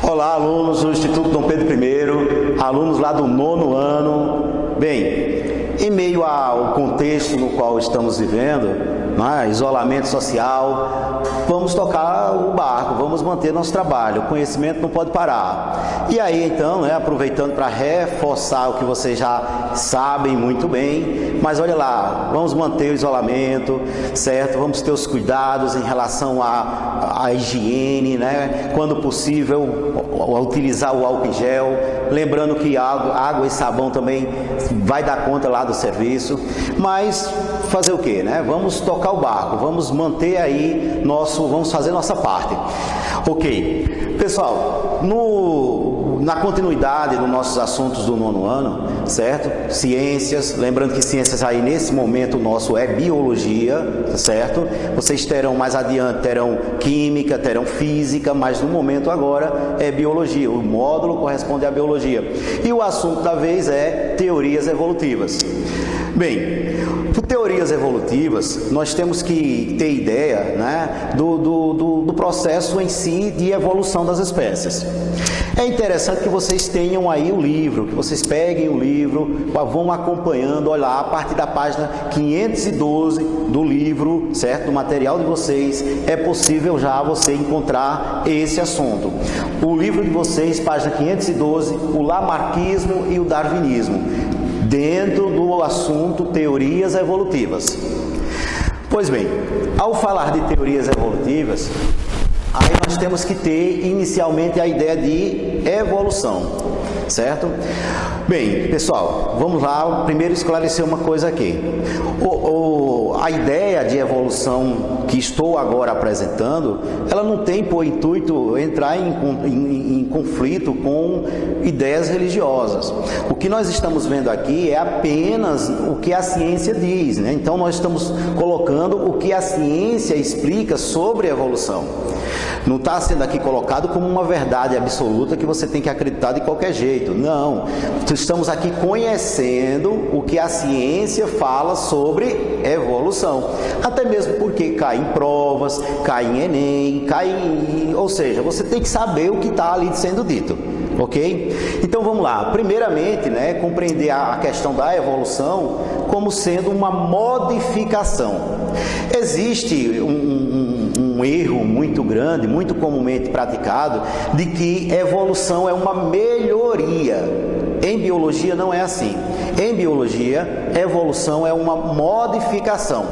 Olá, alunos do Instituto Dom Pedro I, alunos lá do 9º ano. Bem, em meio ao contexto no qual estamos vivendo, isolamento social, vamos tocar o barco, vamos manter nosso trabalho, o conhecimento não pode parar. E aí então, aproveitando para reforçar o que vocês já sabem muito bem, mas olha lá, vamos manter o isolamento, certo? Vamos ter os cuidados em relação à higiene, quando possível, utilizar o álcool em gel, lembrando que água e sabão também vai dar conta lá do serviço, mas fazer o quê, Vamos tocar o barco, vamos manter aí vamos fazer nossa parte. Ok, pessoal, na continuidade dos nossos assuntos do 9º ano, certo? Ciências, lembrando que ciências aí nesse momento nosso é biologia, certo? Vocês mais adiante terão química, terão física, mas no momento agora é biologia, o módulo corresponde à biologia. E o assunto da vez é teorias evolutivas. Bem, por teorias evolutivas, nós temos que ter ideia do processo em si de evolução das espécies. É interessante que vocês tenham aí o livro, que vocês peguem o livro, vão acompanhando, olha lá, a partir da página 512 do livro, certo? Do material de vocês, é possível já você encontrar esse assunto. O livro de vocês, página 512, o Lamarckismo e o Darwinismo, dentro do assunto teorias evolutivas. Pois bem, ao falar de teorias evolutivas, aí nós temos que ter inicialmente a ideia de evolução, certo? Bem, pessoal, vamos lá, primeiro esclarecer uma coisa aqui. A ideia de evolução que estou agora apresentando, ela não tem por intuito entrar em conflito com ideias religiosas. O que nós estamos vendo aqui é apenas o que a ciência diz, Então nós estamos colocando o que a ciência explica sobre a evolução. Não está sendo aqui colocado como uma verdade absoluta que você tem que acreditar de qualquer jeito. Não. Estamos aqui conhecendo o que a ciência fala sobre evolução. Até mesmo porque cai em provas, cai em Enem, ou seja, você tem que saber o que está ali sendo dito. Ok? Então vamos lá. Primeiramente, compreender a questão da evolução como sendo uma modificação. Existe um erro muito grande, muito comumente praticado, de que evolução é uma melhoria. Em biologia não é assim. Em biologia, evolução é uma modificação.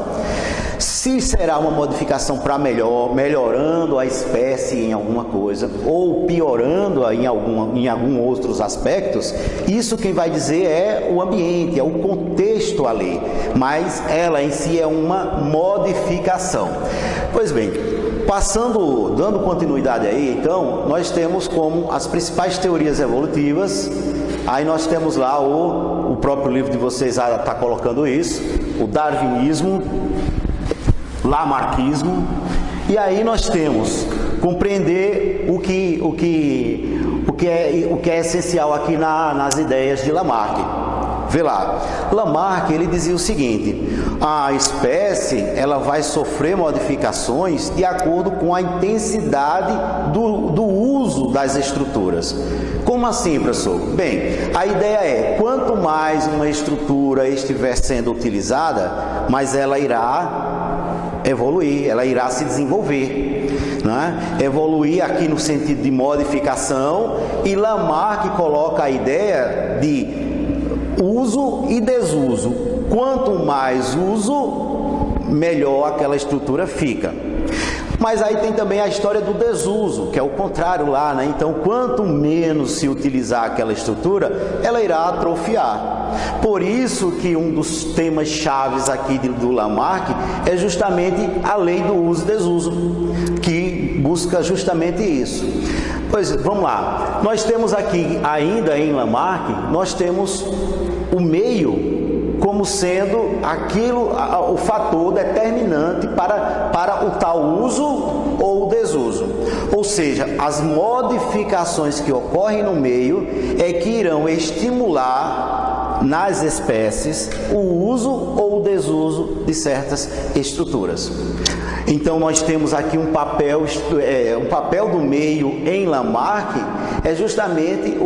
Se será uma modificação para melhor, melhorando a espécie em alguma coisa, ou piorando em alguns outros aspectos, isso quem vai dizer é o ambiente, é o contexto ali, mas ela em si é uma modificação. Pois bem, dando continuidade aí, então, nós temos como as principais teorias evolutivas, aí nós temos lá o próprio livro de vocês está colocando isso, o Darwinismo, Lamarckismo, e aí nós temos compreender o que é essencial aqui nas ideias de Lamarck. Vê lá, Lamarck ele dizia o seguinte: a espécie ela vai sofrer modificações de acordo com a intensidade do uso das estruturas. Como assim, professor? Bem, a ideia é, quanto mais uma estrutura estiver sendo utilizada, mais ela irá evoluir, ela irá se desenvolver, Evoluir aqui no sentido de modificação, e Lamarck coloca a ideia de uso e desuso. Quanto mais uso, melhor aquela estrutura fica. Mas aí tem também a história do desuso, que é o contrário lá, Então, quanto menos se utilizar aquela estrutura, ela irá atrofiar. Por isso que um dos temas chaves aqui do Lamarck é justamente a lei do uso e desuso, que busca justamente isso. Pois, vamos lá. Nós temos aqui, ainda em Lamarck, nós temos o meio como sendo o fator determinante para o tal uso ou desuso. Ou seja, as modificações que ocorrem no meio é que irão estimular nas espécies o uso ou o desuso de certas estruturas. Então nós temos aqui um papel, o papel do meio em Lamarck é justamente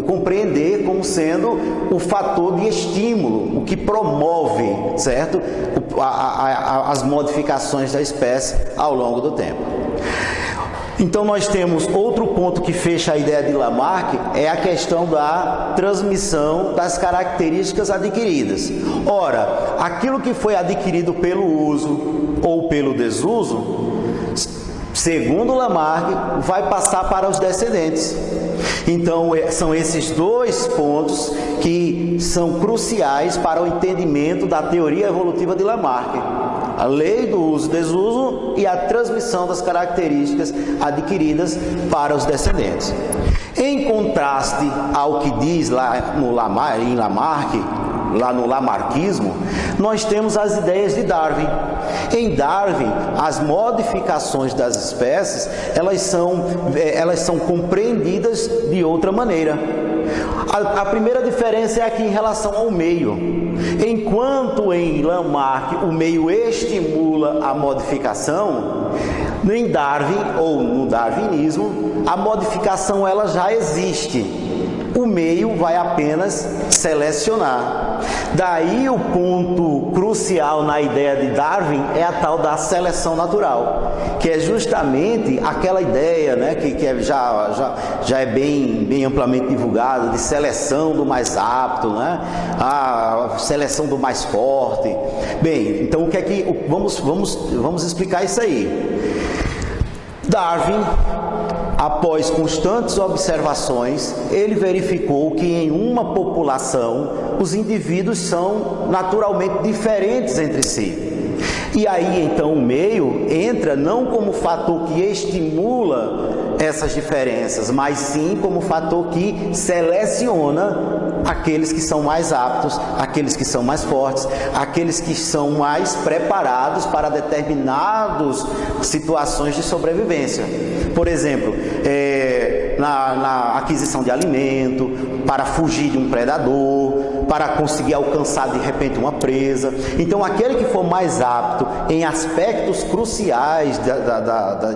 compreender como sendo o fator de estímulo, o que promove, certo? As modificações da espécie ao longo do tempo. Então nós temos outro ponto que fecha a ideia de Lamarck, é a questão da transmissão das características adquiridas. Ora, aquilo que foi adquirido pelo uso ou pelo desuso, segundo Lamarck, vai passar para os descendentes. Então, são esses dois pontos que são cruciais para o entendimento da teoria evolutiva de Lamarck. A lei do uso-desuso e a transmissão das características adquiridas para os descendentes. Em contraste ao que diz lá em Lamarck, lá no lamarckismo, nós temos as ideias de Darwin. Em Darwin, as modificações das espécies, elas são compreendidas de outra maneira. A primeira diferença é aqui em relação ao meio. Enquanto em Lamarck o meio estimula a modificação, em Darwin ou no darwinismo, a modificação ela já existe. O meio vai apenas selecionar. Daí o ponto crucial na ideia de Darwin é a tal da seleção natural, que é justamente aquela ideia, né, que já é bem amplamente divulgada, de seleção do mais apto, né, a seleção do mais forte. Bem, então o que é que vamos explicar isso aí. Darwin, após constantes observações, ele verificou que em uma população os indivíduos são naturalmente diferentes entre si. E aí então o meio entra não como fator que estimula essas diferenças, mas sim como fator que seleciona aqueles que são mais aptos, aqueles que são mais fortes, aqueles que são mais preparados para determinadas situações de sobrevivência. Por exemplo, na aquisição de alimento, para fugir de um predador, para conseguir alcançar de repente uma presa. Então aquele que for mais apto em aspectos cruciais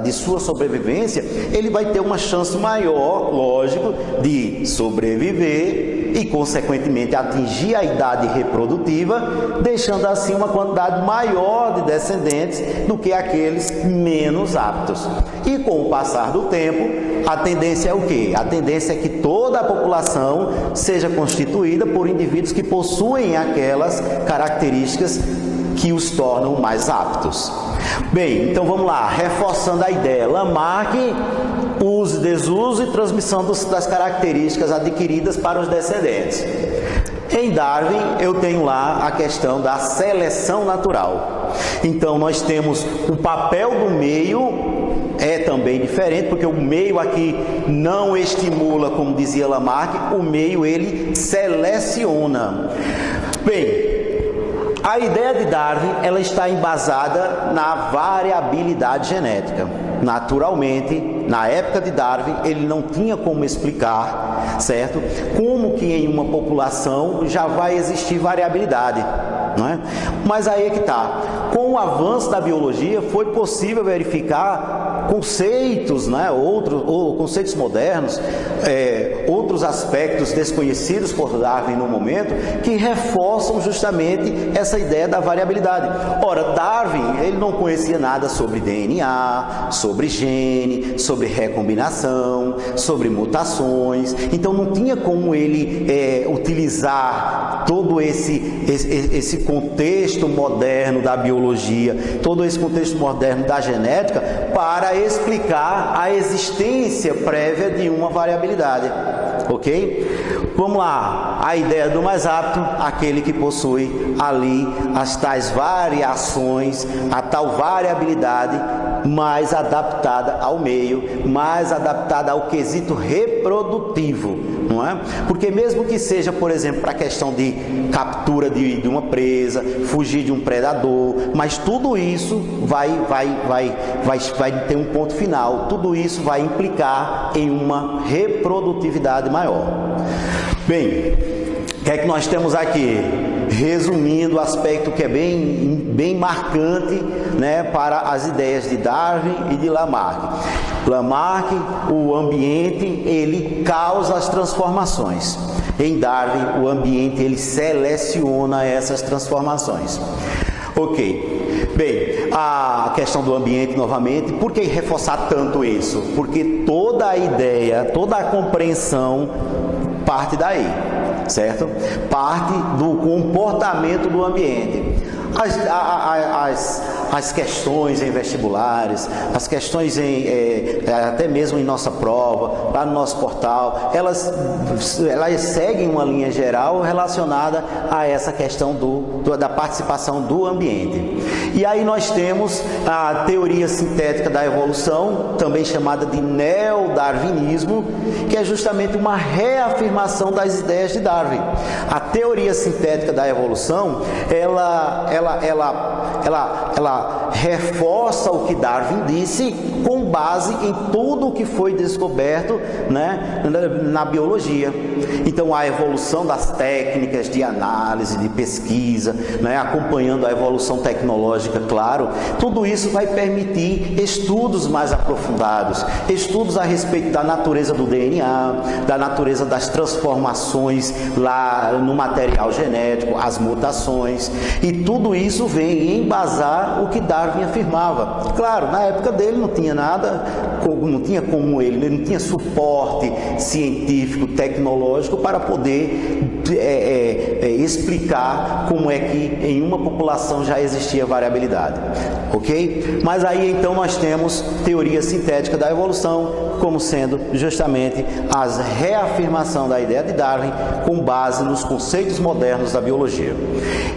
de sua sobrevivência, ele vai ter uma chance maior, lógico, de sobreviver e, consequentemente, atingir a idade reprodutiva, deixando assim uma quantidade maior de descendentes do que aqueles menos aptos. E com o passar do tempo, a tendência é o quê? A tendência é que toda a população seja constituída por indivíduos que possuem aquelas características que os tornam mais aptos. Bem, então vamos lá, reforçando a ideia. Lamarck, uso, desuso e transmissão das características adquiridas para os descendentes. Em Darwin, eu tenho lá a questão da seleção natural. Então, nós temos o papel do meio, é também diferente, porque o meio aqui não estimula, como dizia Lamarck, o meio ele seleciona. Bem, a ideia de Darwin, ela está embasada na variabilidade genética. Naturalmente, na época de Darwin, ele não tinha como explicar, certo? Como que em uma população já vai existir variabilidade, não é? Mas aí é que está. Com o avanço da biologia, foi possível verificar conceitos, né? Conceitos modernos, outros aspectos desconhecidos por Darwin no momento, que reforçam justamente essa ideia da variabilidade. Ora, Darwin, ele não conhecia nada sobre DNA, sobre gene, sobre recombinação, sobre mutações. Então não tinha como ele utilizar todo esse contexto moderno da biologia, todo esse contexto moderno da genética para explicar a existência prévia de uma variabilidade. Ok? Vamos lá, a ideia do mais apto, aquele que possui ali as tais variações, a tal variabilidade mais adaptada ao meio, mais adaptada ao quesito reprodutivo, não é? Porque mesmo que seja, por exemplo, para a questão de captura de uma presa, fugir de um predador, mas tudo isso vai ter um ponto final, tudo isso vai implicar em uma reprodutividade maior. Bem, o que é que nós temos aqui? resumindo o aspecto que é bem marcante, né, para as ideias de Darwin e de Lamarck. Lamarck, o ambiente, ele causa as transformações. Em Darwin, o ambiente, ele seleciona essas transformações. Ok. Bem, a questão do ambiente, novamente, por que reforçar tanto isso? Porque toda a ideia, toda a compreensão parte daí, certo? Parte do comportamento do ambiente. As questões em vestibulares, as questões até mesmo em nossa prova, lá no nosso portal, elas seguem uma linha geral relacionada a essa questão da participação do ambiente. E aí nós temos a teoria sintética da evolução, também chamada de neodarwinismo, que é justamente uma reafirmação das ideias de Darwin. A teoria sintética da evolução, ela reforça o que Darwin disse com base em tudo o que foi descoberto, né, na biologia. Então, a evolução das técnicas de análise, de pesquisa, né, acompanhando a evolução tecnológica, claro, tudo isso vai permitir estudos mais aprofundados, estudos a respeito da natureza do DNA, da natureza das transformações lá no material genético, as mutações, e tudo isso vem embasar o que Darwin afirmava. Claro, na época dele não tinha nada, não tinha como ele não tinha suporte científico, tecnológico para poder explicar como é que em uma população já existia variabilidade, ok? Mas aí então nós temos teoria sintética da evolução como sendo justamente a reafirmação da ideia de Darwin com base nos conceitos modernos da biologia.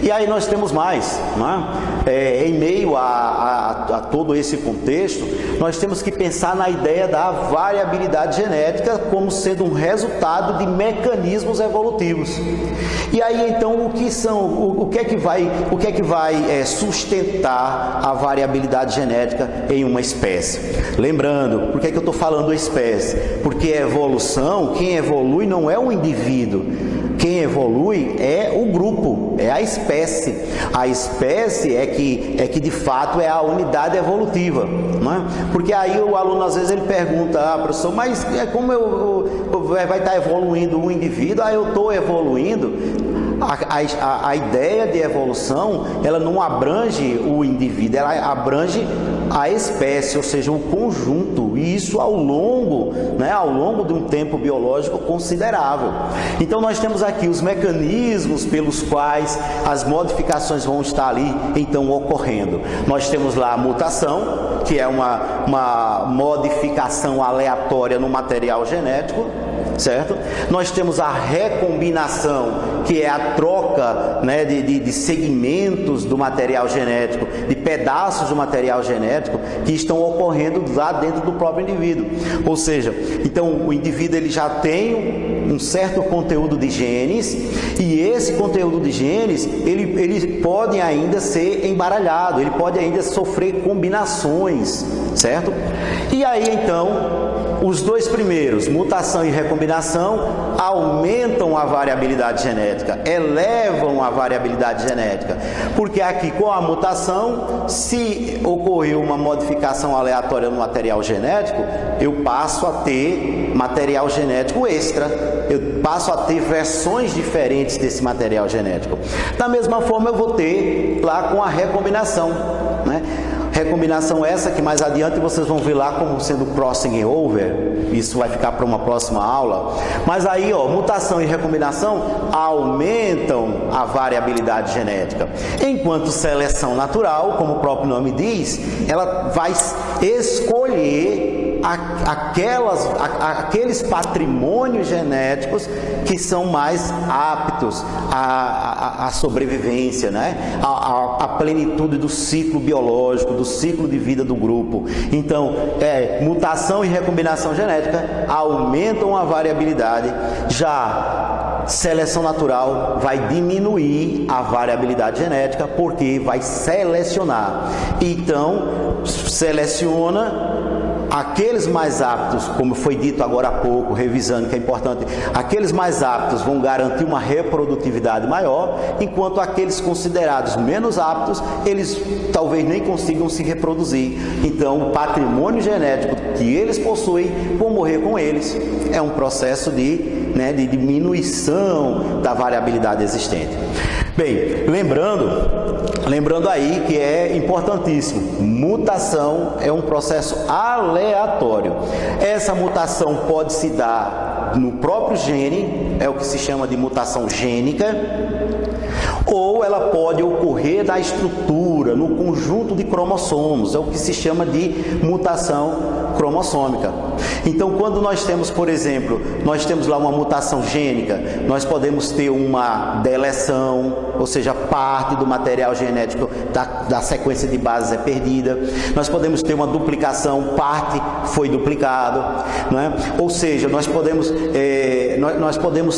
E aí nós temos mais, né? Em meio a todo esse contexto, nós temos que pensar na ideia da variabilidade genética como sendo um resultado de mecanismos evolutivos. E aí então o que é que vai sustentar a variabilidade genética em uma espécie? Lembrando, por que é que eu estou falando espécie? Porque a evolução, quem evolui não é o indivíduo. Quem evolui é o grupo, é a espécie. A espécie é que de fato é a unidade evolutiva, não é? Porque aí o aluno às vezes ele pergunta, professor, mas como vai estar evoluindo um indivíduo? Eu estou evoluindo. A ideia de evolução, ela não abrange o indivíduo, ela abrange a espécie, ou seja, o conjunto, e isso ao longo de um tempo biológico considerável. Então nós temos aqui os mecanismos pelos quais as modificações vão estar ali então ocorrendo. Nós temos lá a mutação, que é uma modificação aleatória no material genético, certo? Nós temos a recombinação, que é a troca, né, de segmentos do material genético, de pedaços do material genético que estão ocorrendo lá dentro do próprio indivíduo. Ou seja, então o indivíduo ele já tem um certo conteúdo de genes, e esse conteúdo de genes ele pode ainda ser embaralhado, ele pode ainda sofrer combinações, certo? E aí então os dois primeiros, mutação e recombinação, aumentam a variabilidade genética, elevam a variabilidade genética, porque aqui com a mutação, se ocorreu uma modificação aleatória no material genético, eu passo a ter material genético extra, eu passo a ter versões diferentes desse material genético. Da mesma forma eu vou ter lá com a recombinação, né? Recombinação essa que mais adiante vocês vão ver lá como sendo crossing over, isso vai ficar para uma próxima aula. Mas aí, mutação e recombinação aumentam a variabilidade genética. Enquanto seleção natural, como o próprio nome diz, ela vai escolher aqueles patrimônios genéticos que são mais aptos à sobrevivência, né? à plenitude do ciclo biológico, do ciclo de vida do grupo. Então, mutação e recombinação genética aumentam a variabilidade, já seleção natural vai diminuir a variabilidade genética, porque vai selecionar. Então, seleciona aqueles mais aptos, como foi dito agora há pouco, revisando que é importante, aqueles mais aptos vão garantir uma reprodutividade maior, enquanto aqueles considerados menos aptos, eles talvez nem consigam se reproduzir. Então, o patrimônio genético que eles possuem, vão morrer com eles. É um processo de diminuição da variabilidade existente. Bem, lembrando aí que é importantíssimo, mutação é um processo aleatório. Essa mutação pode se dar no próprio gene, é o que se chama de mutação gênica, ou ela pode ocorrer na estrutura, no conjunto de cromossomos, é o que se chama de mutação cromossômica. Então, quando nós temos, por exemplo, nós temos lá uma mutação gênica, nós podemos ter uma deleção, ou seja, parte do material genético da sequência de bases é perdida. Nós podemos ter uma duplicação, parte foi duplicado, não é? Ou seja, nós podemos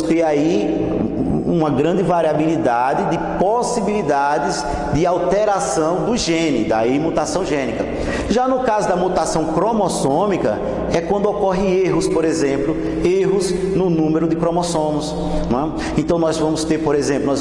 ter aí uma grande variabilidade de possibilidades de alteração do gene, daí mutação gênica. Já no caso da mutação cromossômica, é quando ocorrem erros, por exemplo, erros no número de cromossomos. Não é? Então nós vamos ter, por exemplo,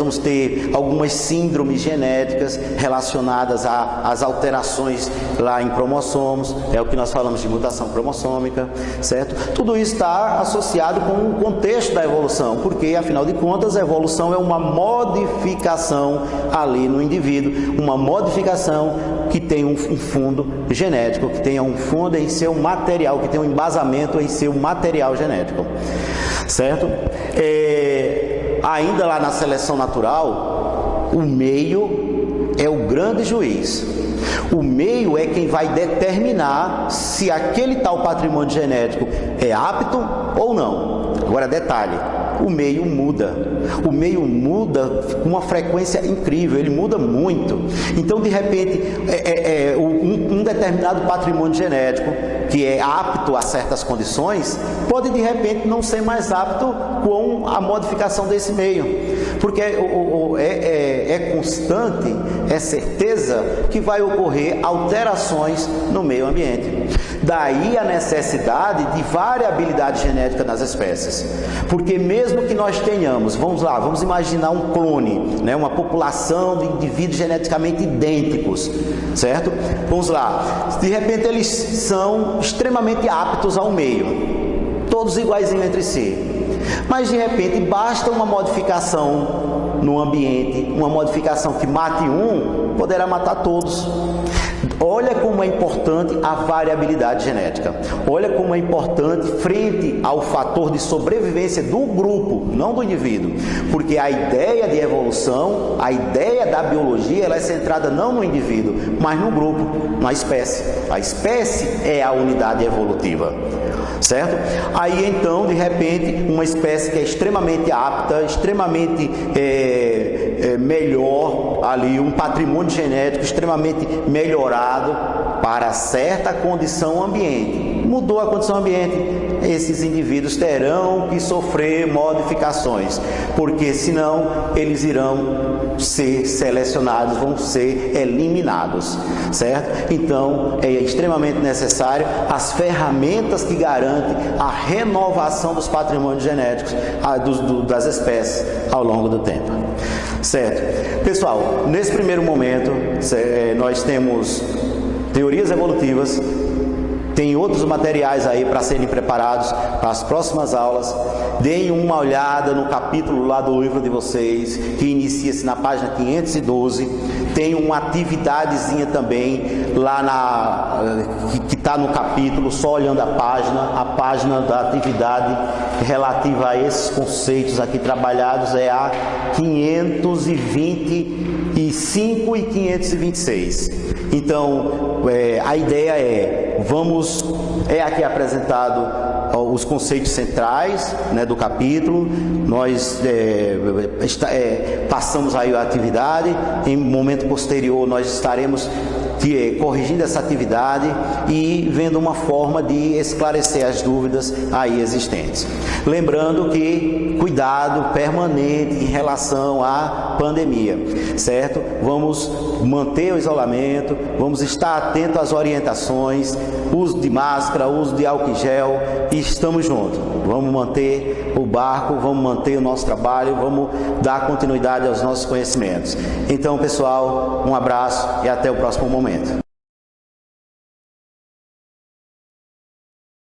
algumas síndromes genéticas relacionadas às alterações lá em cromossomos, é o que nós falamos de mutação cromossômica, certo? Tudo isso está associado com o contexto da evolução, porque afinal de contas a evolução é uma modificação ali no indivíduo, uma modificação que tem um fundo genético, que tenha um fundo em seu material, que tenha um embasamento em seu material genético, certo? Ainda lá na seleção natural, o meio é o grande juiz. O meio é quem vai determinar se aquele tal patrimônio genético é apto ou não. Agora, detalhe, o meio muda. O meio muda com uma frequência incrível, ele muda muito. Então, de repente, um determinado patrimônio genético que é apto a certas condições, pode de repente não ser mais apto com a modificação desse meio. Porque é constante, é certeza que vai ocorrer alterações no meio ambiente. Daí a necessidade de variabilidade genética nas espécies. Porque mesmo que nós tenhamos, vamos imaginar um clone, né, uma população de indivíduos geneticamente idênticos, certo? Vamos lá, de repente eles são extremamente aptos ao meio, todos iguaizinhos entre si. Mas de repente basta uma modificação no ambiente, uma modificação que mate um, poderá matar todos. Olha como é importante a variabilidade genética. Olha como é importante frente ao fator de sobrevivência do grupo, não do indivíduo. Porque a ideia de evolução, a ideia da biologia, ela é centrada não no indivíduo, mas no grupo, na espécie. A espécie é a unidade evolutiva. Certo? Aí então, de repente, uma espécie que é extremamente apta, extremamente melhor ali, um patrimônio genético extremamente melhorado para certa condição ambiente. Mudou a condição ambiente, esses indivíduos terão que sofrer modificações, porque senão eles irão ser selecionados, vão ser eliminados, certo? Então é extremamente necessário as ferramentas que garantem a renovação dos patrimônios genéticos das espécies ao longo do tempo, certo? Pessoal, nesse primeiro momento nós temos teorias evolutivas. Tem outros materiais aí para serem preparados para as próximas aulas. Deem uma olhada no capítulo lá do livro de vocês, que inicia-se na página 512. Tem uma atividadezinha também lá que está no capítulo, só olhando a página da atividade relativa a esses conceitos aqui trabalhados é a 525 e 526. Então, a ideia é aqui apresentado os conceitos centrais, né, do capítulo. Nós passamos aí a atividade. Em momento posterior nós estaremos corrigindo essa atividade e vendo uma forma de esclarecer as dúvidas aí existentes. Lembrando que cuidado permanente em relação à pandemia, certo? Vamos manter o isolamento, vamos estar atentos às orientações, uso de máscara, uso de álcool em gel, e estamos juntos. Vamos manter o barco, vamos manter o nosso trabalho, vamos dar continuidade aos nossos conhecimentos. Então, pessoal, um abraço e até o próximo momento.